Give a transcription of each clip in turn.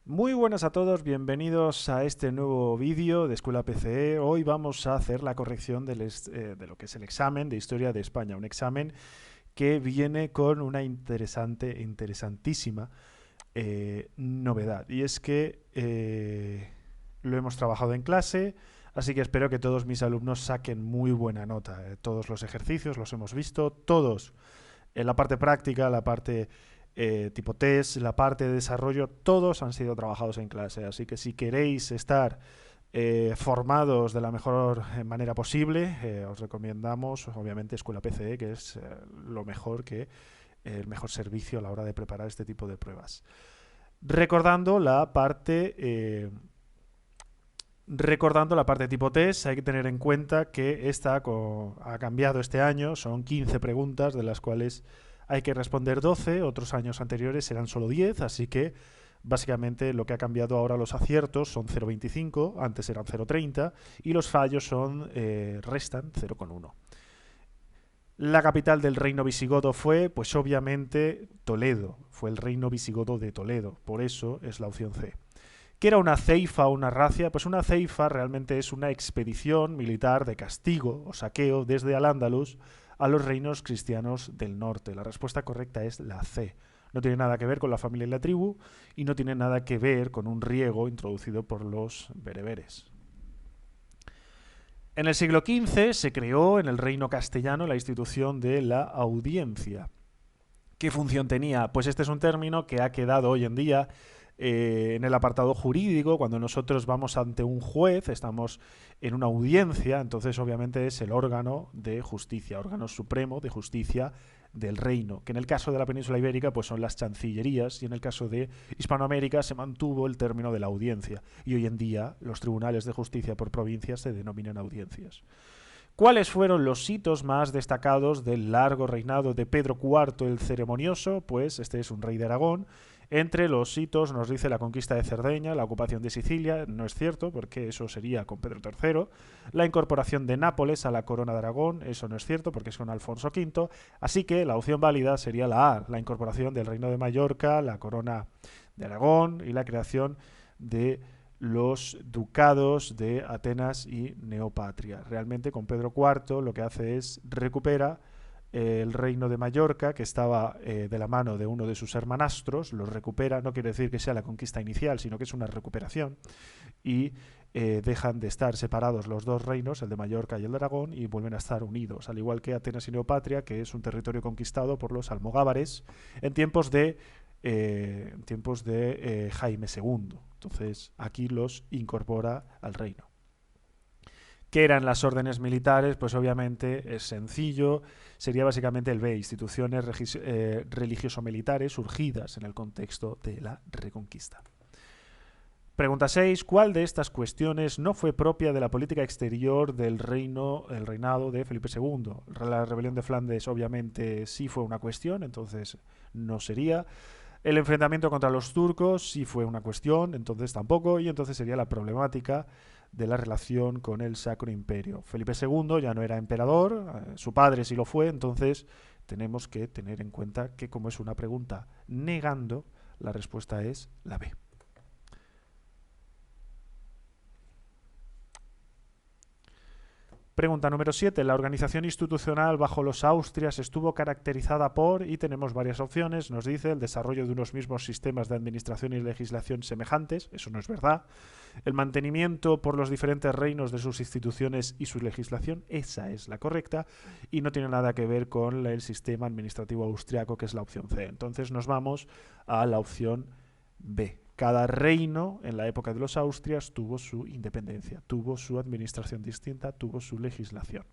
Muy buenas a todos, bienvenidos a este nuevo vídeo de Escuela PCE. Hoy vamos a hacer la corrección de lo que es el examen de Historia de España, un examen que viene con una interesantísima novedad. Y es que lo hemos trabajado en clase, así que espero que todos mis alumnos saquen muy buena nota. Todos los ejercicios los hemos visto, todos en la parte práctica, la parte tipo test, la parte de desarrollo, todos han sido trabajados en clase. Así que si queréis estar formados de la mejor manera posible, os recomendamos, obviamente, Escuela PCE, que es lo mejor que el mejor servicio a la hora de preparar este tipo de pruebas. Recordando la parte tipo test, hay que tener en cuenta que esta ha cambiado este año, son 15 preguntas, de las cuales hay que responder 12, otros años anteriores eran solo 10, así que básicamente lo que ha cambiado ahora, los aciertos son 0,25, antes eran 0,30, y los fallos restan 0,1. La capital del reino visigodo fue, pues obviamente, Toledo, fue el reino visigodo de Toledo, por eso es la opción C. ¿Qué era una ceifa o una racia? Pues una ceifa realmente es una expedición militar de castigo o saqueo desde Al-Ándalus a los reinos cristianos del norte. La respuesta correcta es la C. No tiene nada que ver con la familia y la tribu y no tiene nada que ver con un riego introducido por los bereberes. En el siglo XV se creó en el reino castellano la institución de la audiencia. ¿Qué función tenía? Pues este es un término que ha quedado hoy en día en el apartado jurídico. Cuando nosotros vamos ante un juez, estamos en una audiencia, entonces obviamente es el órgano de justicia, órgano supremo de justicia del reino, que en el caso de la península ibérica pues son las chancillerías, y en el caso de Hispanoamérica se mantuvo el término de la audiencia, y hoy en día los tribunales de justicia por provincias se denominan audiencias. ¿Cuáles fueron los hitos más destacados del largo reinado de Pedro IV el Ceremonioso? Pues este es un rey de Aragón. Entre los hitos nos dice la conquista de Cerdeña, la ocupación de Sicilia, no es cierto, porque eso sería con Pedro III. La incorporación de Nápoles a la corona de Aragón, eso no es cierto, porque es con Alfonso V. Así que la opción válida sería la A, la incorporación del reino de Mallorca, la corona de Aragón y la creación de los ducados de Atenas y Neopatria. Realmente con Pedro IV lo que hace es recupera el reino de Mallorca, que estaba de la mano de uno de sus hermanastros, lo recupera, no quiere decir que sea la conquista inicial, sino que es una recuperación, y dejan de estar separados los dos reinos, el de Mallorca y el de Aragón, y vuelven a estar unidos, al igual que Atenas y Neopatria, que es un territorio conquistado por los almogávares en tiempos de Jaime II. Entonces aquí los incorpora al reino. ¿Qué eran las órdenes militares? Pues obviamente es sencillo, sería básicamente el B, instituciones religioso-militares surgidas en el contexto de la Reconquista. Pregunta 6. ¿Cuál de estas cuestiones no fue propia de la política exterior del reinado de Felipe II? La rebelión de Flandes obviamente sí fue una cuestión, entonces no sería. El enfrentamiento contra los turcos sí fue una cuestión, entonces tampoco, y entonces sería la problemática de la relación con el Sacro Imperio. Felipe II ya no era emperador, su padre sí lo fue, entonces tenemos que tener en cuenta que como es una pregunta negando, la respuesta es la B. Pregunta número 7. La organización institucional bajo los Austrias estuvo caracterizada por, y tenemos varias opciones, nos dice el desarrollo de unos mismos sistemas de administración y legislación semejantes, eso no es verdad, el mantenimiento por los diferentes reinos de sus instituciones y su legislación, esa es la correcta, y no tiene nada que ver con el sistema administrativo austriaco, que es la opción C. Entonces nos vamos a la opción B. Cada reino en la época de los Austrias tuvo su independencia, tuvo su administración distinta, tuvo su legislación.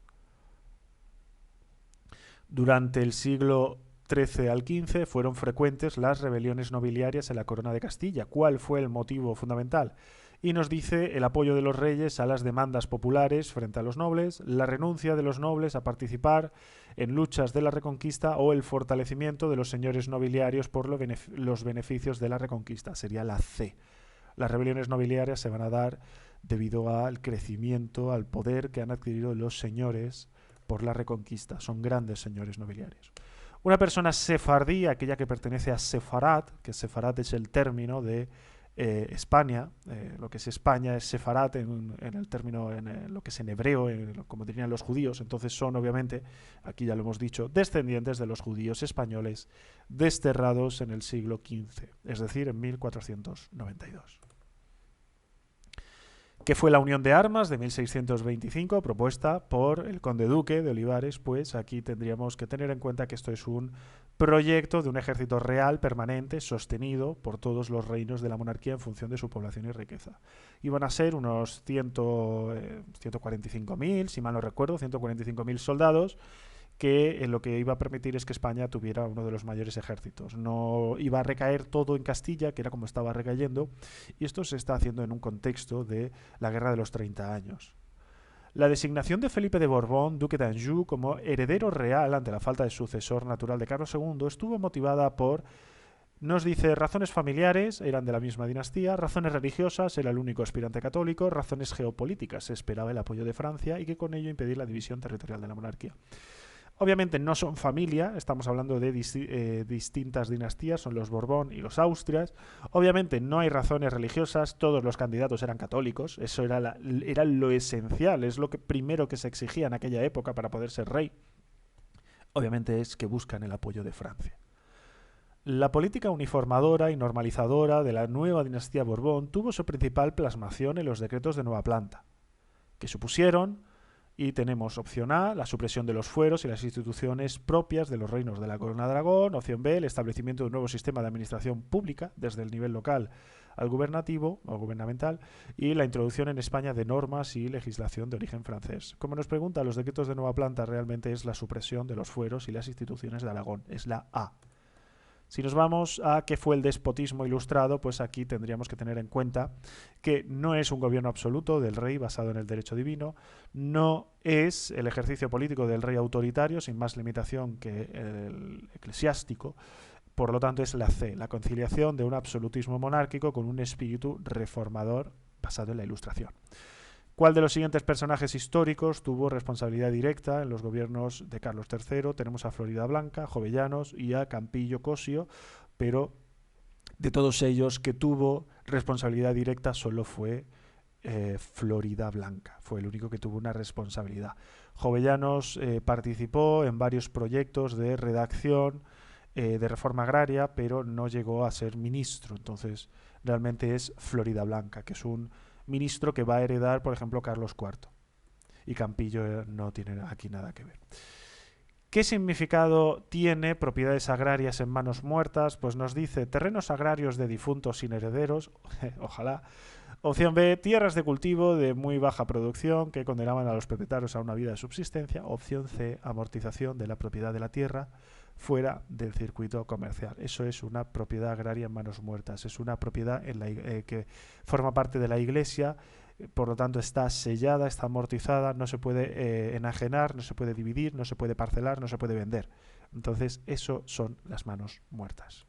Durante el siglo XIII al XV fueron frecuentes las rebeliones nobiliarias en la corona de Castilla. ¿Cuál fue el motivo fundamental? Y nos dice el apoyo de los reyes a las demandas populares frente a los nobles, la renuncia de los nobles a participar en luchas de la Reconquista o el fortalecimiento de los señores nobiliarios por los beneficios de la Reconquista. Sería la C. Las rebeliones nobiliarias se van a dar debido al crecimiento, al poder que han adquirido los señores por la Reconquista. Son grandes señores nobiliarios. Una persona sefardí, aquella que pertenece a Sefarad, que Sefarad es el término de España. Lo que es España es sefarat en el término, lo que es en hebreo, como dirían los judíos. Entonces son, obviamente, aquí ya lo hemos dicho, descendientes de los judíos españoles desterrados en el siglo XV, es decir, en 1492. ¿Qué fue la Unión de Armas de 1625 propuesta por el conde duque de Olivares? Pues aquí tendríamos que tener en cuenta que esto es un proyecto de un ejército real permanente sostenido por todos los reinos de la monarquía en función de su población y riqueza. Iban a ser unos 145.000, si mal no recuerdo, 145.000 soldados, que lo que iba a permitir es que España tuviera uno de los mayores ejércitos. No iba a recaer todo en Castilla, que era como estaba recayendo, y esto se está haciendo en un contexto de la Guerra de los 30 años. La designación de Felipe de Borbón, duque de Anjou, como heredero real ante la falta de sucesor natural de Carlos II estuvo motivada por, nos dice, razones familiares, eran de la misma dinastía, razones religiosas, era el único aspirante católico, razones geopolíticas, se esperaba el apoyo de Francia y que con ello impedir la división territorial de la monarquía. Obviamente no son familia, estamos hablando de distintas dinastías, son los Borbón y los Austrias. Obviamente no hay razones religiosas, todos los candidatos eran católicos, eso era lo esencial, es lo primero que se exigía en aquella época para poder ser rey. Obviamente es que buscan el apoyo de Francia. La política uniformadora y normalizadora de la nueva dinastía Borbón tuvo su principal plasmación en los decretos de Nueva Planta, que supusieron... Y tenemos opción A, la supresión de los fueros y las instituciones propias de los reinos de la Corona de Aragón. Opción B, el establecimiento de un nuevo sistema de administración pública desde el nivel local al gubernativo o gubernamental y la introducción en España de normas y legislación de origen francés. Como nos pregunta, los decretos de Nueva Planta realmente es la supresión de los fueros y las instituciones de Aragón. Es la A. Si nos vamos a qué fue el despotismo ilustrado, pues aquí tendríamos que tener en cuenta que no es un gobierno absoluto del rey basado en el derecho divino, no es el ejercicio político del rey autoritario sin más limitación que el eclesiástico, por lo tanto es la C, la conciliación de un absolutismo monárquico con un espíritu reformador basado en la Ilustración. ¿Cuál de los siguientes personajes históricos tuvo responsabilidad directa en los gobiernos de Carlos III? Tenemos a Florida Blanca, Jovellanos y a Campillo Cosio, pero de todos ellos que tuvo responsabilidad directa solo fue Florida Blanca, fue el único que tuvo una responsabilidad. Jovellanos participó en varios proyectos de redacción de reforma agraria, pero no llegó a ser ministro, entonces realmente es Florida Blanca, que es un ministro que va a heredar, por ejemplo, Carlos IV. Y Campillo no tiene aquí nada que ver. ¿Qué significado tiene propiedades agrarias en manos muertas? Pues nos dice terrenos agrarios de difuntos sin herederos, ojalá. Opción B, tierras de cultivo de muy baja producción que condenaban a los propietarios a una vida de subsistencia. Opción C, amortización de la propiedad de la tierra fuera del circuito comercial. Eso es una propiedad agraria en manos muertas. Es una propiedad que forma parte de la iglesia, por lo tanto está sellada, está amortizada, no se puede enajenar, no se puede dividir, no se puede parcelar, no se puede vender. Entonces, eso son las manos muertas.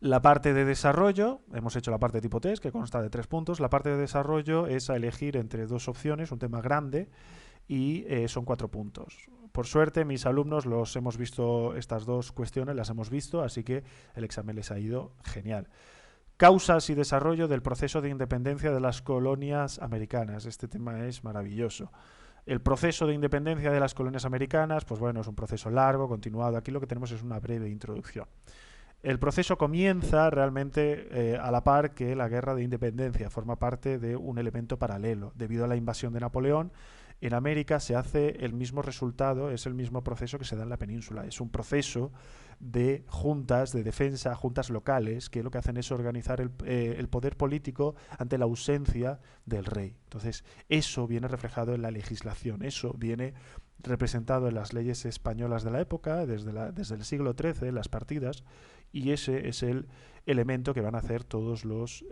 La parte de desarrollo, hemos hecho la parte tipo test, que consta de 3 puntos. La parte de desarrollo es a elegir entre 2 opciones, un tema grande, y son 4 puntos. Por suerte, mis alumnos los hemos visto, estas 2 cuestiones las hemos visto, así que el examen les ha ido genial. Causas y desarrollo del proceso de independencia de las colonias americanas. Este tema es maravilloso. El proceso de independencia de las colonias americanas, pues bueno, es un proceso largo, continuado. Aquí lo que tenemos es una breve introducción. El proceso comienza realmente a la par que la guerra de independencia, forma parte de un elemento paralelo. Debido a la invasión de Napoleón, en América se hace el mismo resultado, es el mismo proceso que se da en la península. Es un proceso de juntas de defensa, juntas locales, que lo que hacen es organizar el poder político ante la ausencia del rey. Entonces, eso viene reflejado en la legislación, eso viene representado en las leyes españolas de la época, desde el siglo XIII, las partidas, y ese es el elemento que van a hacer todos los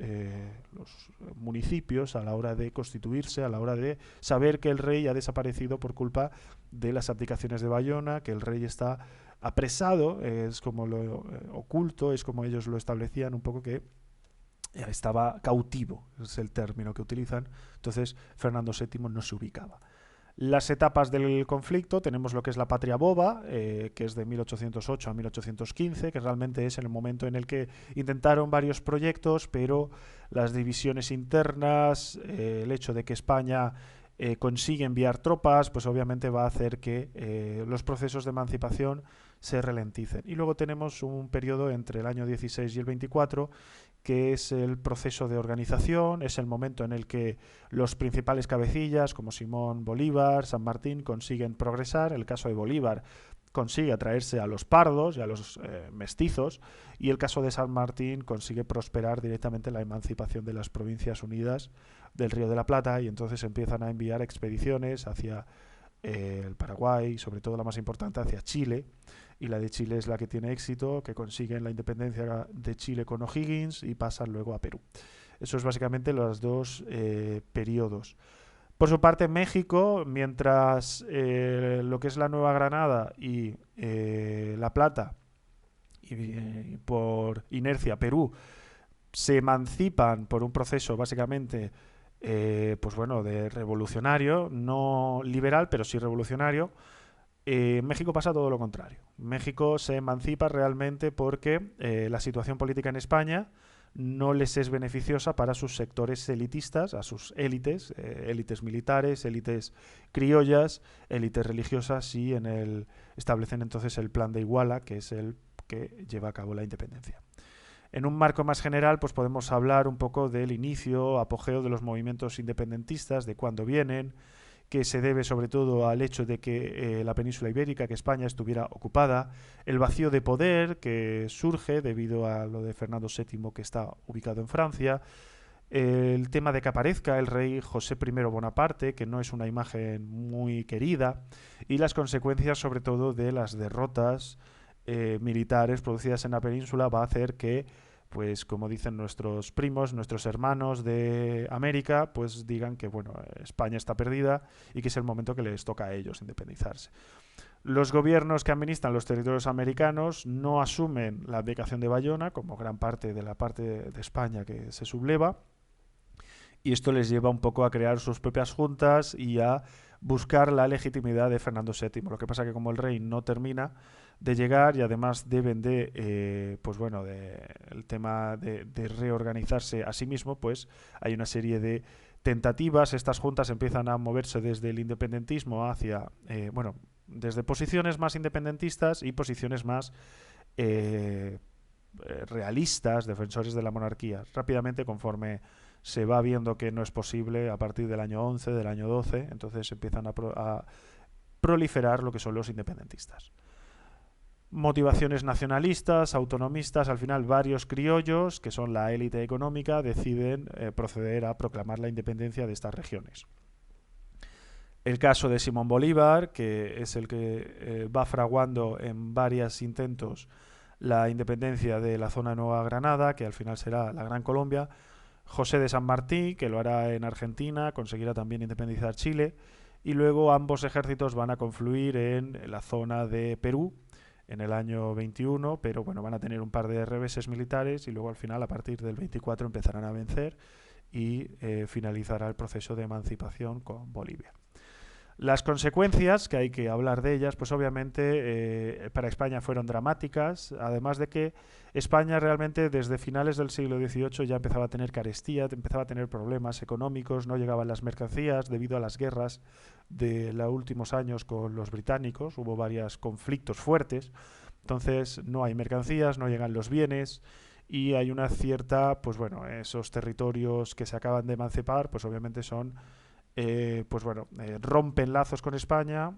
municipios a la hora de constituirse, a la hora de saber que el rey ha desaparecido por culpa de las abdicaciones de Bayona, que el rey está apresado, es como lo oculto, es como ellos lo establecían un poco, que estaba cautivo, es el término que utilizan. Entonces Fernando VII no se ubicaba. Las etapas del conflicto, tenemos lo que es la Patria Boba, que es de 1808 a 1815, que realmente es en el momento en el que intentaron varios proyectos, pero las divisiones internas, el hecho de que España consigue enviar tropas, pues obviamente va a hacer que los procesos de emancipación se ralenticen. Y luego tenemos un periodo entre el año 16 y el 24, que es el proceso de organización, es el momento en el que los principales cabecillas, como Simón Bolívar, San Martín, consiguen progresar. El caso de Bolívar consigue atraerse a los pardos y a los mestizos, y el caso de San Martín consigue prosperar directamente la emancipación de las Provincias Unidas del Río de la Plata, y entonces empiezan a enviar expediciones hacia el Paraguay, sobre todo la más importante hacia Chile, y la de Chile es la que tiene éxito, que consiguen la independencia de Chile con O'Higgins y pasan luego a Perú. Eso es básicamente los dos periodos. Por su parte, México, mientras lo que es la Nueva Granada y La Plata, y por inercia Perú, se emancipan por un proceso básicamente pues bueno, de revolucionario, no liberal, pero sí revolucionario. México pasa todo lo contrario. México se emancipa realmente porque la situación política en España no les es beneficiosa para sus sectores elitistas, a sus élites, élites militares, élites criollas, élites religiosas, y establecen entonces el Plan de Iguala, que es el que lleva a cabo la independencia. En un marco más general, pues podemos hablar un poco del inicio, apogeo de los movimientos independentistas, de cuándo vienen, que se debe sobre todo al hecho de que la península ibérica, que España estuviera ocupada, el vacío de poder que surge debido a lo de Fernando VII, que está ubicado en Francia, el tema de que aparezca el rey José I Bonaparte, que no es una imagen muy querida, y las consecuencias sobre todo de las derrotas militares producidas en la península va a hacer que, pues como dicen nuestros primos, nuestros hermanos de América, pues digan que bueno, España está perdida y que es el momento que les toca a ellos independizarse. Los gobiernos que administran los territorios americanos no asumen la abdicación de Bayona, como gran parte de la parte de España que se subleva, y esto les lleva un poco a crear sus propias juntas y a buscar la legitimidad de Fernando VII. Lo que pasa que como el rey no termina de llegar y además deben de, pues bueno, el tema de reorganizarse a sí mismo, pues hay una serie de tentativas. Estas juntas empiezan a moverse desde el independentismo hacia, bueno, desde posiciones más independentistas y posiciones más realistas, defensores de la monarquía. Rápidamente, conforme se va viendo que no es posible, a partir del año 11, del año 12, entonces empiezan a proliferar lo que son los independentistas. Motivaciones nacionalistas, autonomistas, al final varios criollos, que son la élite económica, deciden proceder a proclamar la independencia de estas regiones. El caso de Simón Bolívar, que es el que va fraguando en varios intentos la independencia de la zona de Nueva Granada, que al final será la Gran Colombia. José de San Martín, que lo hará en Argentina, conseguirá también independizar Chile, y luego ambos ejércitos van a confluir en la zona de Perú en el año 21, pero bueno, van a tener un par de reveses militares y luego al final, a partir del 24, empezarán a vencer y finalizará el proceso de emancipación con Bolivia. Las consecuencias, que hay que hablar de ellas, pues obviamente para España fueron dramáticas, además de que España realmente desde finales del siglo XVIII ya empezaba a tener carestía, empezaba a tener problemas económicos, no llegaban las mercancías debido a las guerras de los últimos años con los británicos, hubo varios conflictos fuertes, entonces no hay mercancías, no llegan los bienes, y hay una cierta, pues bueno, esos territorios que se acaban de emancipar, pues obviamente son pues bueno, rompen lazos con España,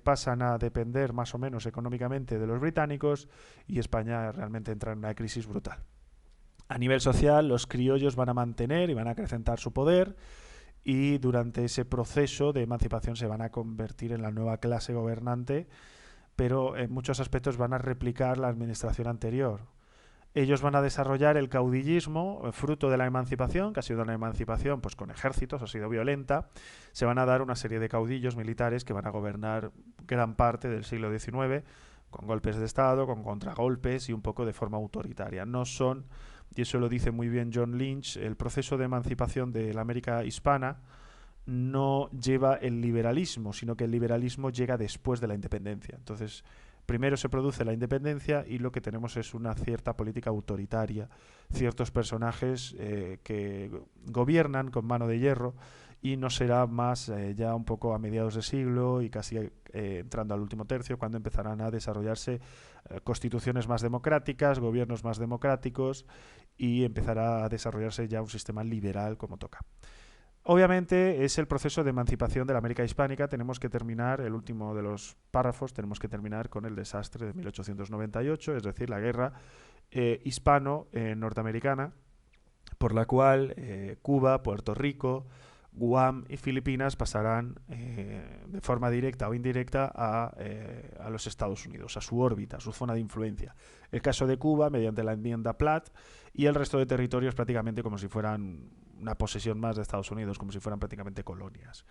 pasan a depender más o menos económicamente de los británicos, y España realmente entra en una crisis brutal. A nivel social, los criollos van a mantener y van a acrecentar su poder, y durante ese proceso de emancipación se van a convertir en la nueva clase gobernante, pero en muchos aspectos van a replicar la administración anterior. Ellos van a desarrollar el caudillismo, fruto de la emancipación, que ha sido una emancipación pues con ejércitos, ha sido violenta. Se van a dar una serie de caudillos militares que van a gobernar gran parte del siglo XIX, con golpes de Estado, con contragolpes y un poco de forma autoritaria. No son, y eso lo dice muy bien John Lynch, el proceso de emancipación de la América hispana no lleva el liberalismo, sino que el liberalismo llega después de la independencia. Entonces, primero se produce la independencia y lo que tenemos es una cierta política autoritaria, ciertos personajes que gobiernan con mano de hierro, y no será más ya un poco a mediados de siglo y casi entrando al último tercio cuando empezarán a desarrollarse constituciones más democráticas, gobiernos más democráticos, y empezará a desarrollarse ya un sistema liberal como toca. Obviamente es el proceso de emancipación de la América hispánica. Tenemos que terminar, el último de los párrafos, tenemos que terminar con el desastre de 1898, es decir, la guerra hispano-norteamericana, por la cual Cuba, Puerto Rico, Guam y Filipinas pasarán de forma directa o indirecta a los Estados Unidos, a su órbita, a su zona de influencia. El caso de Cuba mediante la enmienda Platt, y el resto de territorios prácticamente como si fueran una posesión más de Estados Unidos, como si fueran prácticamente colonias.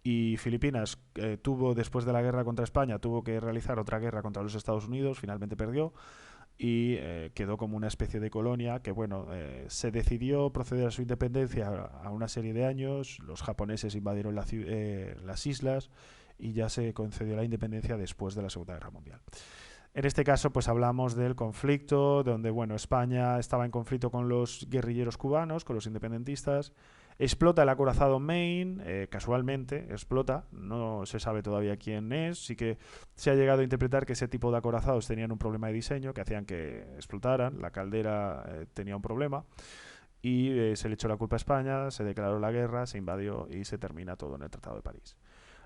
Y Filipinas tuvo, después de la guerra contra España, tuvo que realizar otra guerra contra los Estados Unidos, finalmente perdió, y quedó como una especie de colonia que, bueno, se decidió proceder a su independencia a una serie de años. Los japoneses invadieron las islas y ya se concedió la independencia después de la Segunda Guerra Mundial. En este caso, pues hablamos del conflicto, donde, bueno, España estaba en conflicto con los guerrilleros cubanos, con los independentistas. Explota el acorazado Maine, casualmente explota, no se sabe todavía quién es. Sí que se ha llegado a interpretar que ese tipo de acorazados tenían un problema de diseño que hacían que explotaran, la caldera tenía un problema, y se le echó la culpa a España, se declaró la guerra, se invadió y se termina todo en el Tratado de París.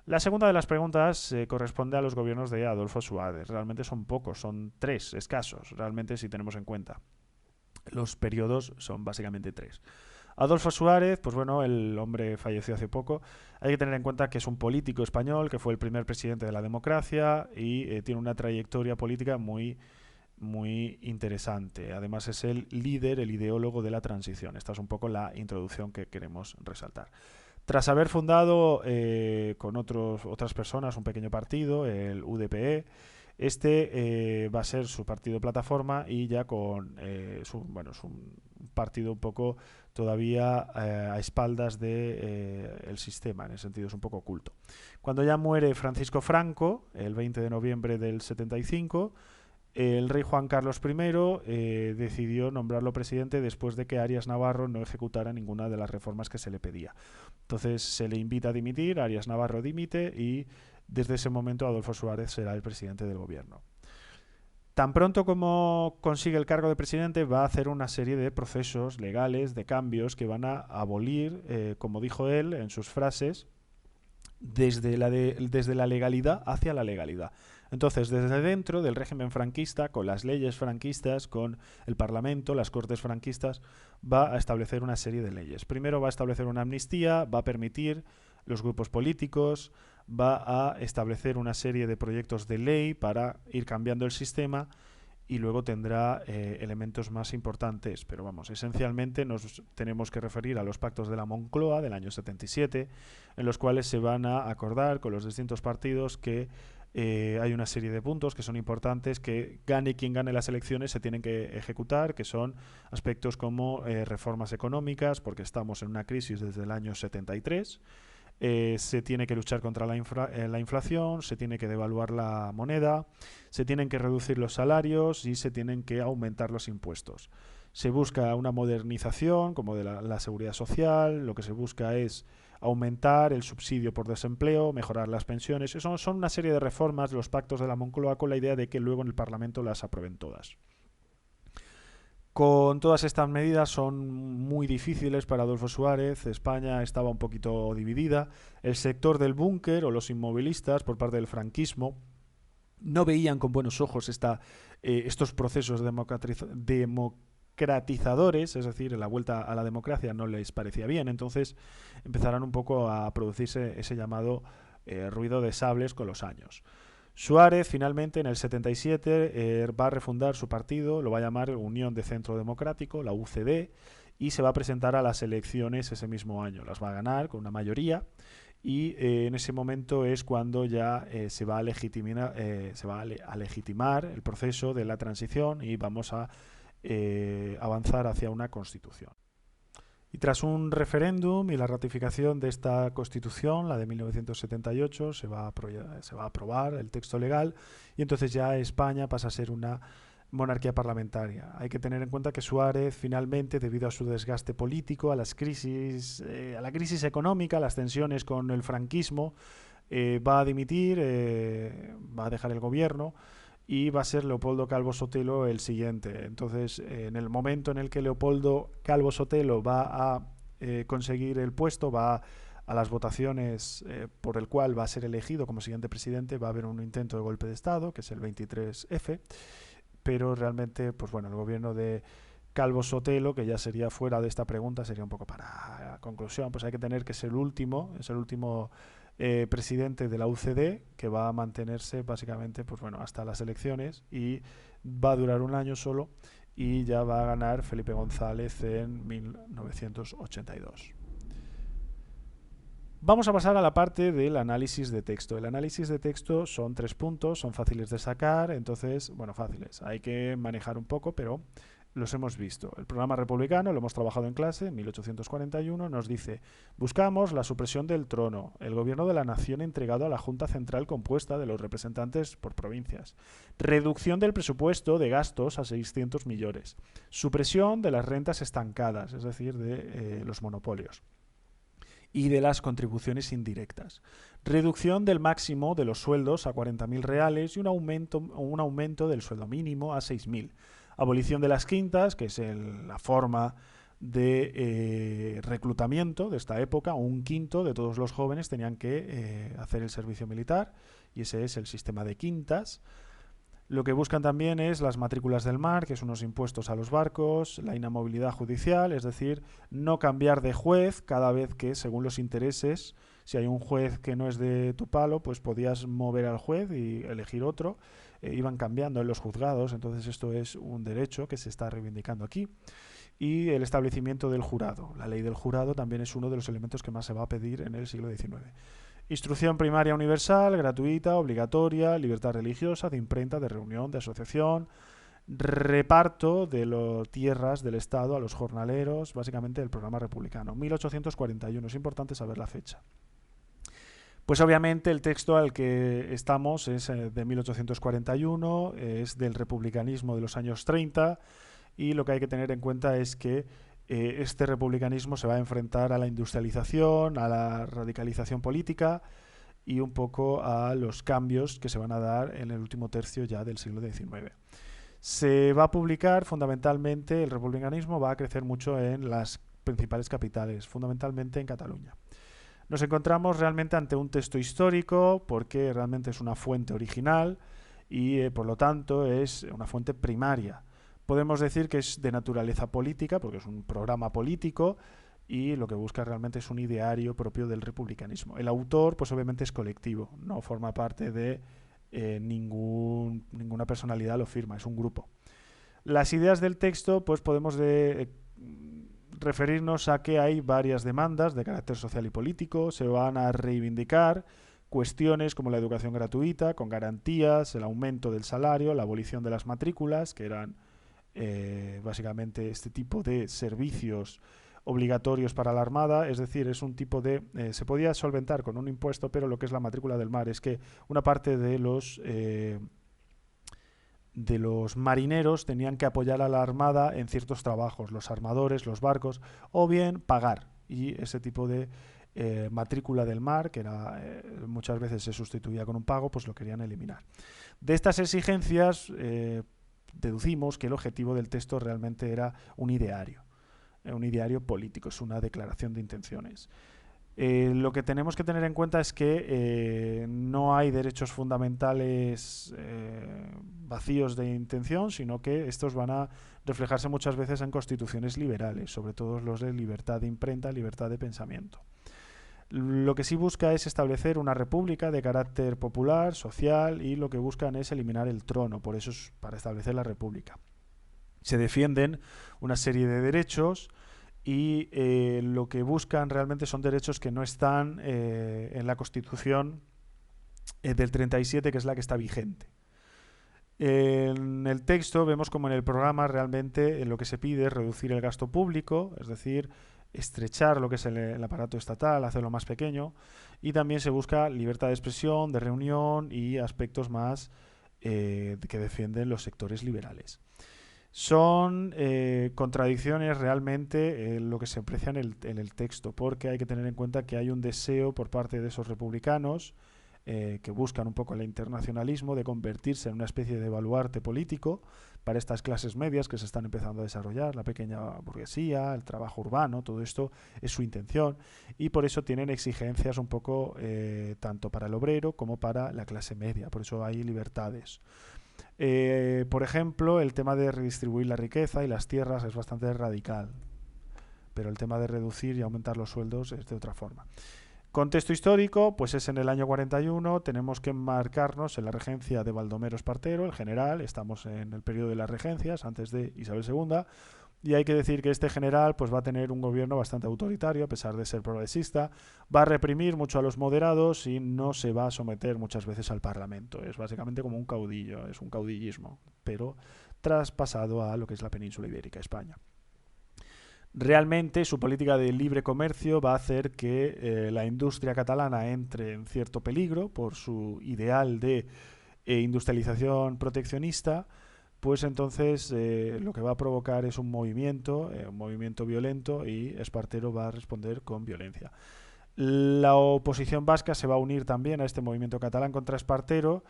La segunda de las preguntas corresponde a los gobiernos de Adolfo Suárez. Realmente son pocos, son 3 escasos, realmente, si tenemos en cuenta. Los periodos son básicamente 3. Adolfo Suárez, pues bueno, el hombre falleció hace poco. Hay que tener en cuenta que es un político español, que fue el primer presidente de la democracia y tiene una trayectoria política muy, muy interesante. Además es el líder, el ideólogo de la transición. Esta es un poco la introducción que queremos resaltar. Tras haber fundado con otras personas un pequeño partido, el UDPE, este va a ser su partido plataforma, y ya con es un partido un poco todavía a espaldas del sistema, en el sentido es un poco oculto. Cuando ya muere Francisco Franco, el 20 de noviembre del 75, el rey Juan Carlos I decidió nombrarlo presidente después de que Arias Navarro no ejecutara ninguna de las reformas que se le pedía. Entonces se le invita a dimitir, Arias Navarro dimite y desde ese momento Adolfo Suárez será el presidente del gobierno. Tan pronto como consigue el cargo de presidente, va a hacer una serie de procesos legales, de cambios que van a abolir, como dijo él en sus frases, desde la legalidad hacia la legalidad. Entonces, desde dentro del régimen franquista, con las leyes franquistas, con el Parlamento, las Cortes franquistas, va a establecer una serie de leyes. Primero va a establecer una amnistía, va a permitir los grupos políticos, va a establecer una serie de proyectos de ley para ir cambiando el sistema, y luego tendrá elementos más importantes, pero vamos, esencialmente nos tenemos que referir a los pactos de la Moncloa del año 77, en los cuales se van a acordar con los distintos partidos que hay una serie de puntos que son importantes, que gane quien gane las elecciones se tienen que ejecutar, que son aspectos como reformas económicas, porque estamos en una crisis desde el año 73. Se tiene que luchar contra la inflación, se tiene que devaluar la moneda, se tienen que reducir los salarios y se tienen que aumentar los impuestos. Se busca una modernización como de la seguridad social, lo que se busca es aumentar el subsidio por desempleo, mejorar las pensiones. Son una serie de reformas, los pactos de la Moncloa, con la idea de que luego en el Parlamento las aprueben todas. Con todas estas medidas son muy difíciles para Adolfo Suárez. España estaba un poquito dividida. El sector del búnker o los inmovilistas por parte del franquismo no veían con buenos ojos estos procesos democratizadores, es decir, la vuelta a la democracia no les parecía bien. Entonces empezarán un poco a producirse ese llamado ruido de sables con los años. Suárez finalmente en el 77 va a refundar su partido, lo va a llamar Unión de Centro Democrático, la UCD, y se va a presentar a las elecciones ese mismo año. Las va a ganar con una mayoría, y en ese momento es cuando ya se va a legitimar el proceso de la transición y vamos a avanzar hacia una constitución. Y tras un referéndum y la ratificación de esta Constitución, la de 1978, se va a aprobar el texto legal y entonces ya España pasa a ser una monarquía parlamentaria. Hay que tener en cuenta que Suárez finalmente, debido a su desgaste político, a la crisis económica, a las tensiones con el franquismo, va a dimitir, va a dejar el gobierno y va a ser Leopoldo Calvo Sotelo el siguiente. Entonces, en el momento en el que Leopoldo Calvo Sotelo va a conseguir el puesto, va a las votaciones por el cual va a ser elegido como siguiente presidente, va a haber un intento de golpe de Estado, que es el 23F, pero realmente, pues bueno, el gobierno de Calvo Sotelo, que ya sería fuera de esta pregunta, sería un poco para la conclusión, pues hay que tener que es el último presidente de la UCD, que va a mantenerse básicamente pues bueno, hasta las elecciones y va a durar un año solo y ya va a ganar Felipe González en 1982. Vamos a pasar a la parte del análisis de texto. El análisis de texto son 3 puntos, son fáciles de sacar, entonces, bueno, fáciles. Hay que manejar un poco, pero los hemos visto. El programa republicano, lo hemos trabajado en clase, en 1841, nos dice: buscamos la supresión del trono, el gobierno de la nación entregado a la Junta Central compuesta de los representantes por provincias, reducción del presupuesto de gastos a 600 millones, supresión de las rentas estancadas, es decir, de los monopolios, y de las contribuciones indirectas, reducción del máximo de los sueldos a 40.000 reales y un aumento del sueldo mínimo a 6.000, abolición de las quintas, que es la forma de reclutamiento de esta época. Un quinto de todos los jóvenes tenían que hacer el servicio militar y ese es el sistema de quintas. Lo que buscan también es las matrículas del mar, que son unos impuestos a los barcos, la inamovilidad judicial, es decir, no cambiar de juez cada vez que, según los intereses, si hay un juez que no es de tu palo, pues podías mover al juez y elegir otro. Iban cambiando en los juzgados, entonces esto es un derecho que se está reivindicando aquí. Y el establecimiento del jurado. La ley del jurado también es uno de los elementos que más se va a pedir en el siglo XIX. Instrucción primaria universal, gratuita, obligatoria, libertad religiosa, de imprenta, de reunión, de asociación, reparto de las tierras del Estado a los jornaleros, básicamente el programa republicano. 1841, es importante saber la fecha. Pues obviamente el texto al que estamos es de 1841, es del republicanismo de los años 30 y lo que hay que tener en cuenta es que este republicanismo se va a enfrentar a la industrialización, a la radicalización política y un poco a los cambios que se van a dar en el último tercio ya del siglo XIX. Se va a publicar fundamentalmente, el republicanismo va a crecer mucho en las principales capitales, fundamentalmente en Cataluña. Nos encontramos realmente ante un texto histórico porque realmente es una fuente original y por lo tanto es una fuente primaria. Podemos decir que es de naturaleza política, porque es un programa político y lo que busca realmente es un ideario propio del republicanismo. El autor, pues obviamente es colectivo, no forma parte de ninguna personalidad lo firma, es un grupo. Las ideas del texto, pues podemos referirnos a que hay varias demandas de carácter social y político, se van a reivindicar cuestiones como la educación gratuita, con garantías, el aumento del salario, la abolición de las matrículas, que eran básicamente este tipo de servicios obligatorios para la Armada, es decir, es un tipo de... se podía solventar con un impuesto, pero lo que es la matrícula del mar es que una parte de los marineros tenían que apoyar a la Armada en ciertos trabajos, los armadores, los barcos, o bien pagar, y ese tipo de matrícula del mar, que era muchas veces se sustituía con un pago, pues lo querían eliminar. De estas exigencias deducimos que el objetivo del texto realmente era un ideario político, es una declaración de intenciones. Lo que tenemos que tener en cuenta es que no hay derechos fundamentales vacíos de intención, sino que estos van a reflejarse muchas veces en constituciones liberales, sobre todo los de libertad de imprenta, libertad de pensamiento. Lo que sí busca es establecer una república de carácter popular, social, y lo que buscan es eliminar el trono, por eso es para establecer la república. Se defienden una serie de derechos y lo que buscan realmente son derechos que no están en la Constitución del 37, que es la que está vigente. En el texto vemos como en el programa realmente lo que se pide es reducir el gasto público, es decir, estrechar lo que es el aparato estatal, hacerlo más pequeño, y también se busca libertad de expresión, de reunión y aspectos más que defienden los sectores liberales. Son contradicciones realmente lo que se aprecia en el texto, porque hay que tener en cuenta que hay un deseo por parte de esos republicanos que buscan un poco el internacionalismo, de convertirse en una especie de baluarte político para estas clases medias que se están empezando a desarrollar, la pequeña burguesía, el trabajo urbano, todo esto es su intención, y por eso tienen exigencias un poco tanto para el obrero como para la clase media, por eso hay libertades. Por ejemplo, el tema de redistribuir la riqueza y las tierras es bastante radical, pero el tema de reducir y aumentar los sueldos es de otra forma. Contexto histórico, pues es en el año 41, tenemos que enmarcarnos en la regencia de Baldomero Espartero, el general, estamos en el periodo de las regencias, antes de Isabel II, y hay que decir que este general pues va a tener un gobierno bastante autoritario, a pesar de ser progresista, va a reprimir mucho a los moderados y no se va a someter muchas veces al Parlamento. Es básicamente como un caudillo, es un caudillismo, pero traspasado a lo que es la península ibérica, España. Realmente su política de libre comercio va a hacer que la industria catalana entre en cierto peligro por su ideal de industrialización proteccionista, pues entonces lo que va a provocar es un movimiento violento, y Espartero va a responder con violencia. La oposición vasca se va a unir también a este movimiento catalán contra Espartero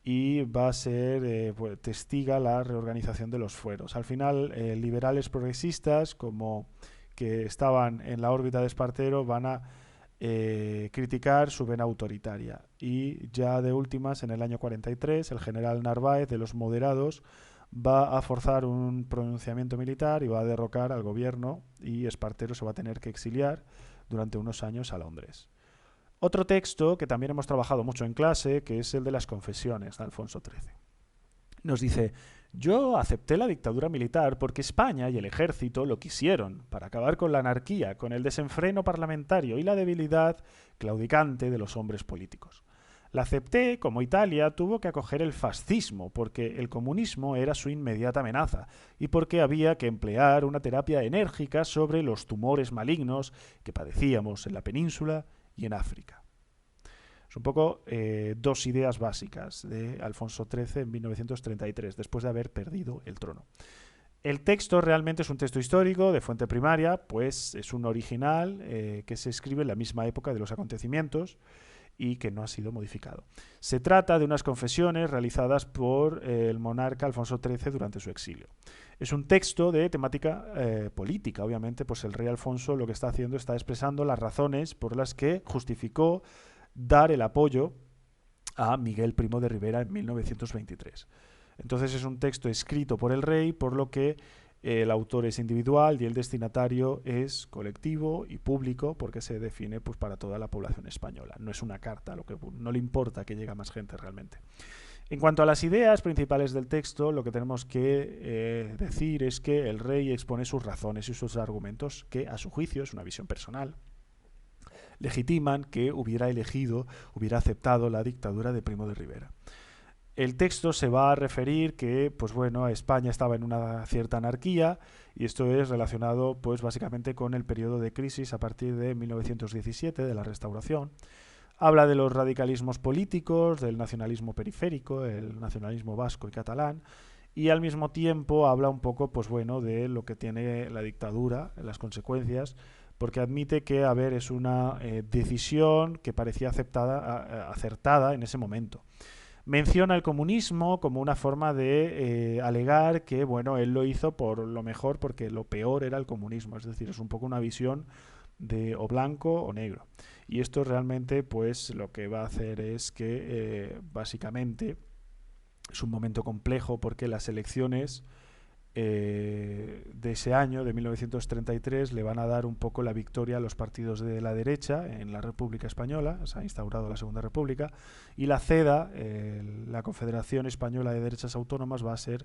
y va a ser pues, testiga la reorganización de los fueros. Al final, liberales progresistas, como que estaban en la órbita de Espartero, van a criticar su vena autoritaria. Y ya de últimas, en el año 43, el general Narváez de los moderados va a forzar un pronunciamiento militar y va a derrocar al gobierno, y Espartero se va a tener que exiliar durante unos años a Londres. Otro texto que también hemos trabajado mucho en clase, que es el de las confesiones de Alfonso XIII. Nos dice: yo acepté la dictadura militar porque España y el ejército lo quisieron, para acabar con la anarquía, con el desenfreno parlamentario y la debilidad claudicante de los hombres políticos. La acepté como Italia tuvo que acoger el fascismo, porque el comunismo era su inmediata amenaza y porque había que emplear una terapia enérgica sobre los tumores malignos que padecíamos en la península y en África. Es un poco dos ideas básicas de Alfonso XIII en 1933, después de haber perdido el trono. El texto realmente es un texto histórico de fuente primaria, pues es un original que se escribe en la misma época de los acontecimientos y que no ha sido modificado. Se trata de unas confesiones realizadas por el monarca Alfonso XIII durante su exilio. Es un texto de temática política, obviamente, pues el rey Alfonso lo que está haciendo está expresando las razones por las que justificó dar el apoyo a Miguel Primo de Rivera en 1923. Entonces es un texto escrito por el rey, por lo que el autor es individual y el destinatario es colectivo y público, porque se define pues, para toda la población española. No es una carta, lo que no le importa que llegue a más gente realmente. En cuanto a las ideas principales del texto, lo que tenemos que decir es que el rey expone sus razones y sus argumentos, que a su juicio es una visión personal, legitiman que hubiera aceptado la dictadura de Primo de Rivera. El texto se va a referir que, pues bueno, España estaba en una cierta anarquía, y esto es relacionado, pues básicamente con el periodo de crisis a partir de 1917, de la Restauración. Habla de los radicalismos políticos, del nacionalismo periférico, el nacionalismo vasco y catalán, y al mismo tiempo habla un poco, pues bueno, de lo que tiene la dictadura, las consecuencias, porque admite que, a ver, es una decisión que parecía acertada en ese momento. Menciona el comunismo como una forma de alegar que, bueno, él lo hizo por lo mejor porque lo peor era el comunismo, es decir, es un poco una visión de o blanco o negro. Y esto realmente, pues, lo que va a hacer es que, básicamente, es un momento complejo porque las elecciones de ese año, de 1933, le van a dar un poco la victoria a los partidos de la derecha en la República Española. Se ha instaurado la Segunda República, y la CEDA, la Confederación Española de Derechas Autónomas, va a ser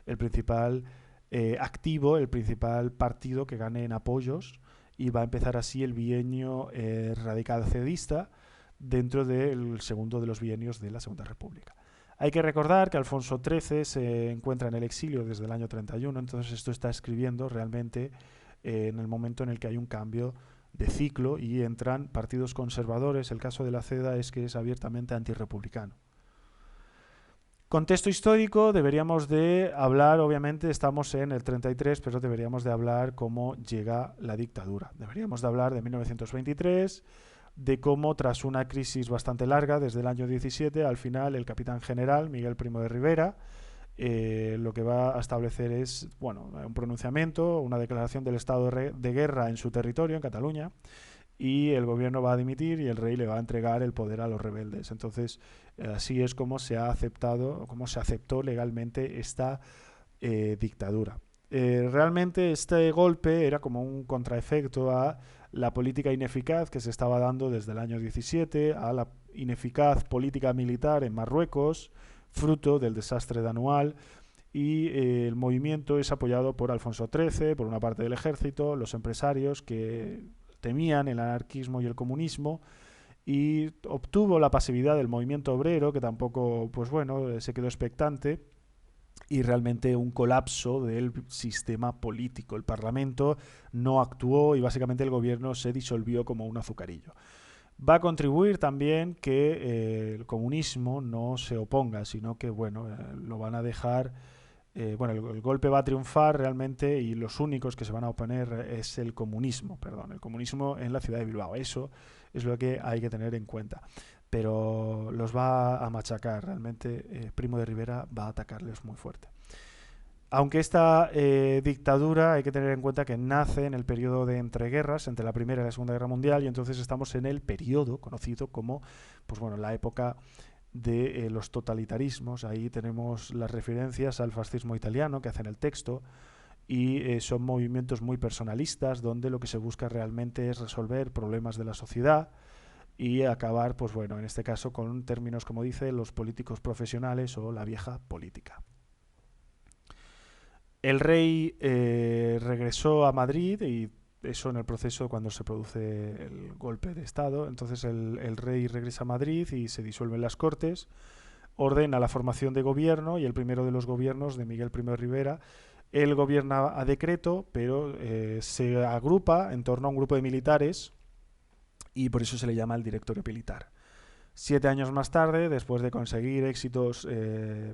el principal activo, el principal partido que gane en apoyos, y va a empezar así el bienio radical cedista dentro del segundo de los bienios de la Segunda República. Hay que recordar que Alfonso XIII se encuentra en el exilio desde el año 31, entonces esto está escribiendo realmente en el momento en el que hay un cambio de ciclo y entran partidos conservadores. El caso de la CEDA es que es abiertamente antirrepublicano. Contexto histórico, deberíamos de hablar, obviamente estamos en el 33, pero deberíamos de hablar cómo llega la dictadura. Deberíamos de hablar de 1923, de cómo tras una crisis bastante larga, desde el año 17, al final el capitán general Miguel Primo de Rivera lo que va a establecer es un pronunciamiento, una declaración del estado de guerra en su territorio, en Cataluña, y el gobierno va a dimitir y el rey le va a entregar el poder a los rebeldes. Entonces, así es como se ha aceptado, como se aceptó legalmente esta dictadura. Realmente este golpe era como un contraefecto a la política ineficaz que se estaba dando desde el año 17, a la ineficaz política militar en Marruecos, fruto del desastre de Anual, y el movimiento es apoyado por Alfonso XIII, por una parte del ejército, los empresarios que temían el anarquismo y el comunismo, y obtuvo la pasividad del movimiento obrero, que tampoco, se quedó expectante, y realmente un colapso del sistema político. El Parlamento no actuó y básicamente el gobierno se disolvió como un azucarillo. Va a contribuir también que el comunismo no se oponga, sino que lo van a dejar. El golpe va a triunfar realmente y los únicos que se van a oponer es el comunismo en la ciudad de Bilbao. Eso es lo que hay que tener en cuenta. Pero los va a machacar, realmente Primo de Rivera va a atacarles muy fuerte. Aunque esta dictadura hay que tener en cuenta que nace en el periodo de entreguerras, entre la Primera y la Segunda Guerra Mundial, y entonces estamos en el periodo conocido como la época de los totalitarismos. Ahí tenemos las referencias al fascismo italiano que hacen el texto, y son movimientos muy personalistas donde lo que se busca realmente es resolver problemas de la sociedad y acabar, en este caso con términos como dice los políticos profesionales o la vieja política. El rey regresó a Madrid, y eso en el proceso cuando se produce el golpe de Estado. Entonces el rey regresa a Madrid y se disuelven las Cortes, ordena la formación de gobierno, y el primero de los gobiernos de Miguel I de Rivera, él gobierna a decreto, pero se agrupa en torno a un grupo de militares y por eso se le llama el directorio militar. 7 años más tarde, después de conseguir éxitos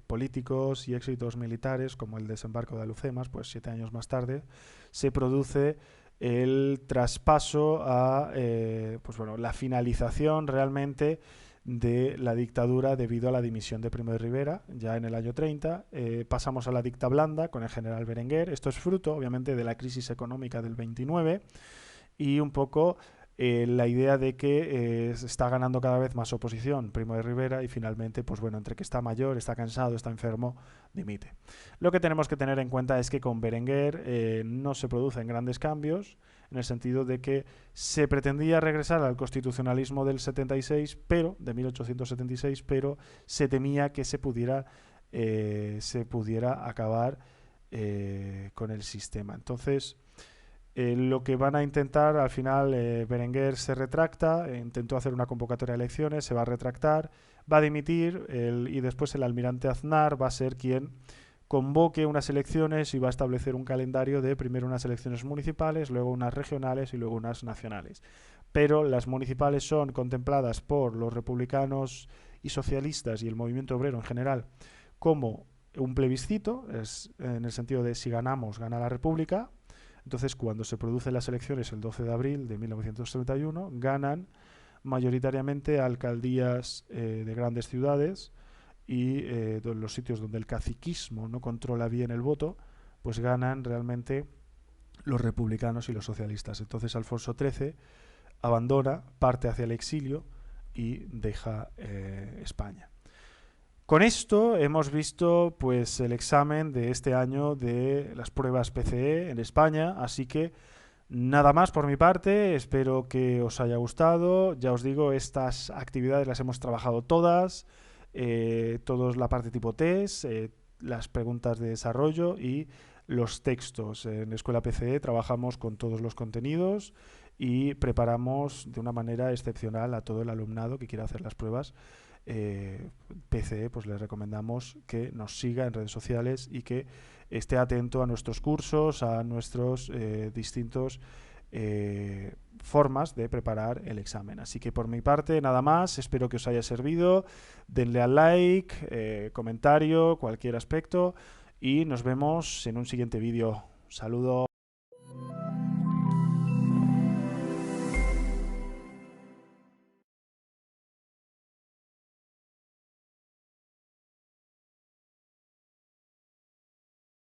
políticos y éxitos militares, como el desembarco de Alhucemas, 7 años más tarde, se produce el traspaso a la finalización realmente de la dictadura debido a la dimisión de Primo de Rivera, ya en el año 30. Pasamos a la dicta blanda con el general Berenguer. Esto es fruto, obviamente, de la crisis económica del 29 y un poco la idea de que se está ganando cada vez más oposición Primo de Rivera, y finalmente, entre que está mayor, está cansado, está enfermo, dimite. Lo que tenemos que tener en cuenta es que con Berenguer no se producen grandes cambios, en el sentido de que se pretendía regresar al constitucionalismo del 76, de 1876, pero se temía que se pudiera acabar con el sistema. Entonces, lo que van a intentar, al final, Berenguer se retracta, intentó hacer una convocatoria de elecciones, se va a retractar, va a dimitir, y después el almirante Aznar va a ser quien convoque unas elecciones y va a establecer un calendario de primero unas elecciones municipales, luego unas regionales y luego unas nacionales. Pero las municipales son contempladas por los republicanos y socialistas y el movimiento obrero en general como un plebiscito, es en el sentido de si ganamos, gana la República. Entonces, cuando se producen las elecciones el 12 de abril de 1931, ganan mayoritariamente alcaldías de grandes ciudades, y los sitios donde el caciquismo no controla bien el voto, ganan realmente los republicanos y los socialistas. Entonces Alfonso XIII abandona, parte hacia el exilio y deja España. Con esto hemos visto el examen de este año de las pruebas PCE en España, así que nada más por mi parte, espero que os haya gustado. Ya os digo, estas actividades las hemos trabajado todas, todos la parte tipo test, las preguntas de desarrollo y los textos. En Escuela PCE trabajamos con todos los contenidos y preparamos de una manera excepcional a todo el alumnado que quiera hacer las pruebas PCE, pues les recomendamos que nos siga en redes sociales y que esté atento a nuestros cursos, a nuestros distintos formas de preparar el examen. Así que por mi parte nada más, espero que os haya servido, denle al like, comentario, cualquier aspecto y nos vemos en un siguiente vídeo. Saludos.